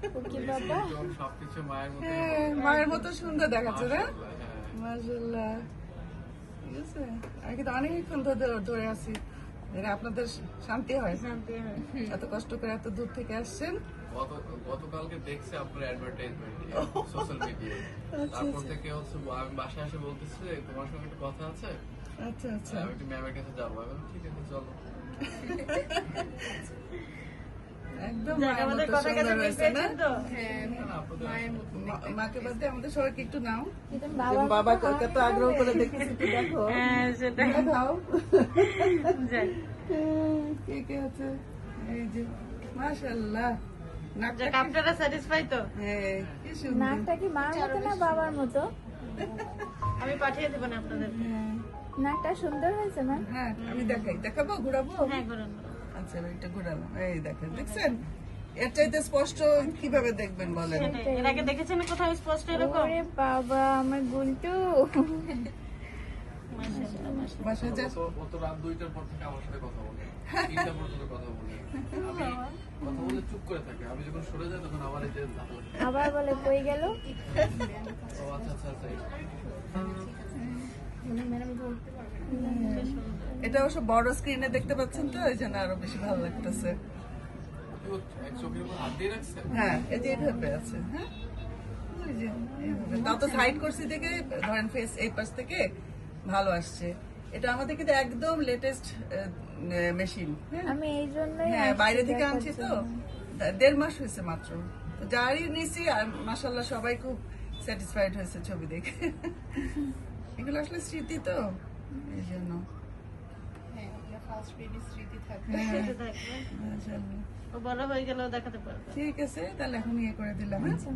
সবকিছু মায়ের মতো, মায়ের মতো সুন্দর দেখাচ্ছে না? মাশাআল্লাহ। ঠিক আছে, আমি কিন্তু অনেকক্ষণ ধরে আছি, আপনাদের শান্তি হয়, এত কষ্ট করে এত দূর থেকে আসছেন। গতকালকে দেখছি আপনার অ্যাডভার্টাইজমেন্ট সোশ্যাল মিডিয়ায়, তারপর থেকে হচ্ছে আমি বাসায় এসে বলতেছি যে তোমার সঙ্গে একটা কথা আছে। আচ্ছা আচ্ছা, আমি একটু ম্যামের কাছে যাবো। আমি বললাম, ঠিক আছে চলো। একদম মায়ের মতো সুন্দর হয়েছে না? মাকে বাদ দিয়ে আমাদের সবাইকে একটু নাও, বাবা কত আগ্রহ করে দেখতেছি, একটু দেখো। দেখাও কে কে আছে। এই যে মাশাআল্লাহ, আপনারা স্যাটিসফাই তো? হ্যাঁ, কি সুন্দর। নাকটা কি মার মতো না বাবার মতো? আমি পাঠিয়ে দেবো না আপনাদের। নাকটা সুন্দর হয়েছে না? হ্যাঁ, আমি দেখাবো, ঘুরাবো। হ্যাঁ করুন। আচ্ছা, এটা ঘুরাবো, এই দেখেন, দেখছেন? এর চাইতে স্পষ্ট কিভাবে দেখবেন বলেন? এর আগে দেখেছেন কোথাও স্পষ্ট এরকম? ওরে বাবা, আমার গুলটু। বাসায় যা, ও তো রাত 2টার পর থেকে আমার সাথে কথা বলে, 3টা পর্যন্ত কথা বলে। আমি কথা বলে চুপ করে থাকে, আমি যখন সরে যাই তখন আবার এই যে আবার বলে কই গেল? ও আচ্ছা আচ্ছা আচ্ছা। এটা অবশ্য বড় স্ক্রিনে দেখতে পাচ্ছেন তো, এই জন্য আরো বেশি ভালো লাগতেছে। এক চোখের উপর হাত দিয়ে রাখছে। হ্যাঁ, এই যে এইভাবে আছে। হ্যাঁ, ওই যে এইভাবে। তাও তো সাইড করছি দেখে ধরেন ফেস এই পাশ থেকে ভালো আসছে। এটা আমাদের কিন্তু একদম লেটেস্ট মেশিন। আমি এই জন্যই হ্যাঁ, আসছি বাইরে থেকে দেখার আনছি তো, জন্য। 1.5 মাস হয়েছে মাত্র। তো যারই নিছি, আর মাশাআল্লাহ সবাই খুব স্যাটিসফাইড হয়েছে ছবি দেখে। এগুলো আসলে স্মৃতি তো, এই জন্য। হ্যাঁ, ফার্স্ট বেবি স্মৃতি থাকবে। হ্যাঁ, থাকবে। মাশাআল্লাহ। ও বড় হয়ে গেলেও দেখাতে পারবে। ঠিক আছে, তাহলে এখন ইয়ে করে দিলাম। হ্যাঁ? আচ্ছা,